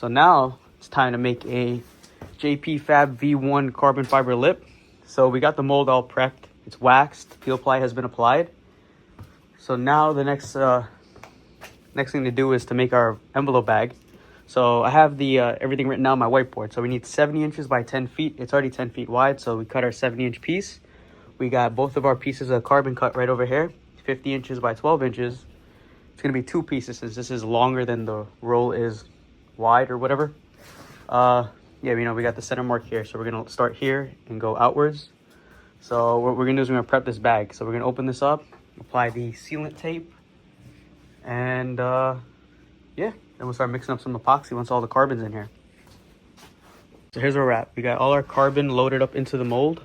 So now it's time to make a JP Fab V1 carbon fiber lip. So we got the mold all prepped. It's waxed. Peel ply has been applied. So now the next thing to do is to make our envelope bag. So I have the everything written down on my whiteboard. So we need 70 inches by 10 feet. It's already 10 feet wide, so we cut our 70-inch piece. We got both of our pieces of carbon cut right over here, 50 inches by 12 inches. It's gonna be two pieces since this is longer than the roll is wide or whatever. Yeah, you know, we got the center mark here, so we're gonna start here and go outwards. So what we're gonna do is we're gonna prep this bag. So we're gonna open this up, apply the sealant tape, and yeah, then we'll start mixing up some epoxy once all the carbon's in here. So here's where we're at. We got all our carbon loaded up into the mold.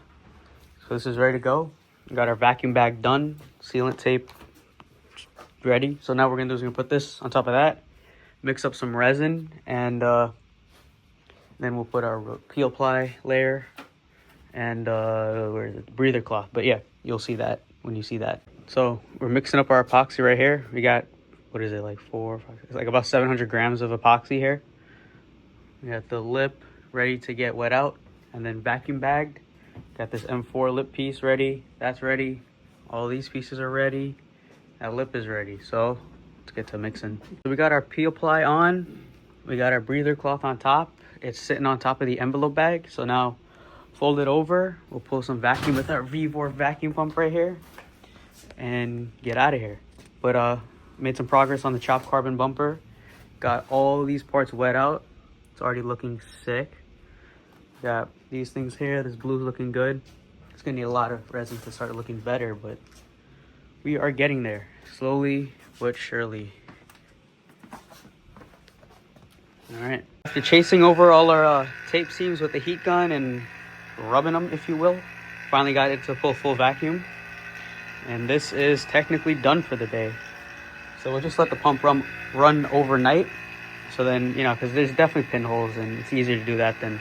So this is ready to go. We got our vacuum bag done, sealant tape ready. So now what we're gonna do is we're gonna put this on top of that, mix up some resin, and then we'll put our peel ply layer and where is it? Breather cloth. But yeah, you'll see that when you see that. So we're mixing up our epoxy right here. We got, what is it, like 4, 5, it's like about 700 grams of epoxy here. We got the lip ready to get wet out and then vacuum bagged. Got this M4 lip piece ready. That's ready. All these pieces are ready. That lip is ready. So let's get to mixing. So we got our peel ply on. We got our breather cloth on top. It's sitting on top of the envelope bag. So now fold it over. We'll pull some vacuum with our V4 vacuum pump right here and get out of here. But made some progress on the chopped carbon bumper. Got all these parts wet out. It's already looking sick. Got these things here. This blue's looking good. It's gonna need a lot of resin to start looking better, but we are getting there, slowly but surely. All right. After chasing over all our tape seams with the heat gun and rubbing them, if you will, finally got it to full vacuum. And this is technically done for the day. So we'll just let the pump run overnight. So then, you know, because there's definitely pinholes and it's easier to do that than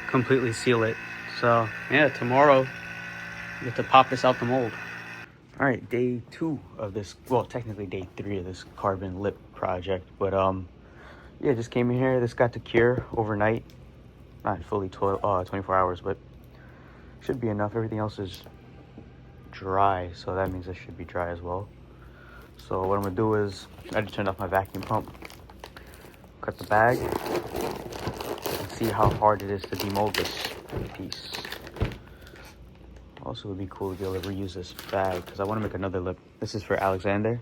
completely seal it. So yeah, tomorrow we have to pop this out the mold. All right, day 2 of this, well, technically day 3 of this carbon lip project. But yeah, just came in here. This got to cure overnight. Not fully 24 hours, but should be enough. Everything else is dry, so that means it should be dry as well. So what I'm gonna do is I just turned off my vacuum pump, cut the bag, and see how hard it is to demold this piece. Also, it would be cool to be able to reuse this bag because I want to make another lip. This is for Alexander,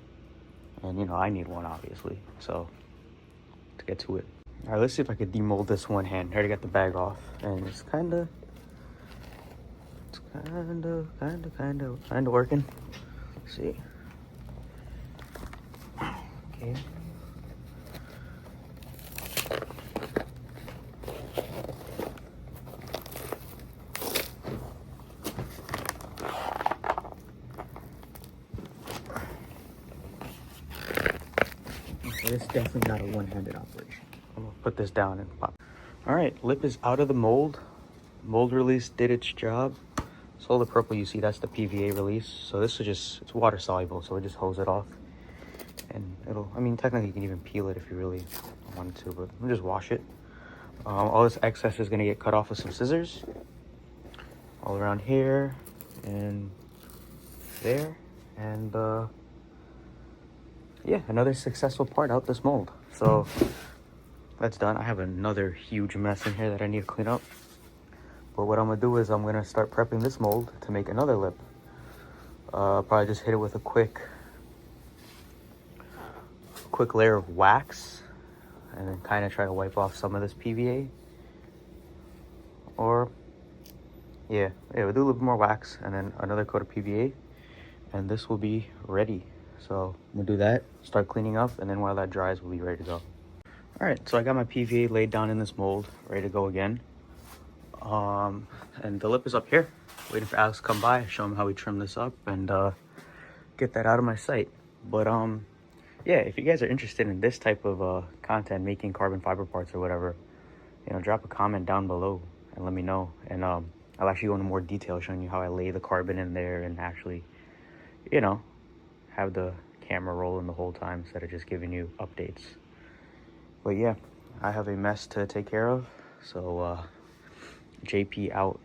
and you know I need one obviously. So to get to it. All right, let's see if I could demold this one hand. I already got the bag off, and it's kind of working. Let's see. Okay. It's definitely not a one-handed operation. I'm gonna put this down and pop. All right, lip is out of the mold. Mold release did its job. So all the purple you see, that's the PVA release. So this is just, it's water soluble, so we just hose it off. And it'll, I mean, technically you can even peel it if you really wanted to, but we'll just wash it. All this excess is gonna get cut off with some scissors. All around here and there. And yeah, another successful part out this mold. So that's done. I have another huge mess in here that I need to clean up. But what I'm gonna do is I'm gonna start prepping this mold to make another lip. Probably just hit it with a quick layer of wax and then kind of try to wipe off some of this PVA. Or yeah, we'll do a little bit more wax and then another coat of PVA, and this will be ready. So I'm gonna do that, start cleaning up, and then while that dries, we'll be ready to go. All right, so I got my PVA laid down in this mold, ready to go again. And the lip is up here, waiting for Alex to come by, show him how we trim this up, and get that out of my sight. But yeah, if you guys are interested in this type of content, making carbon fiber parts or whatever, you know, drop a comment down below and let me know. And I'll actually go into more detail showing you how I lay the carbon in there and actually, you know, have the camera rolling the whole time instead of just giving you updates. But yeah, I have a mess to take care of. So JP out.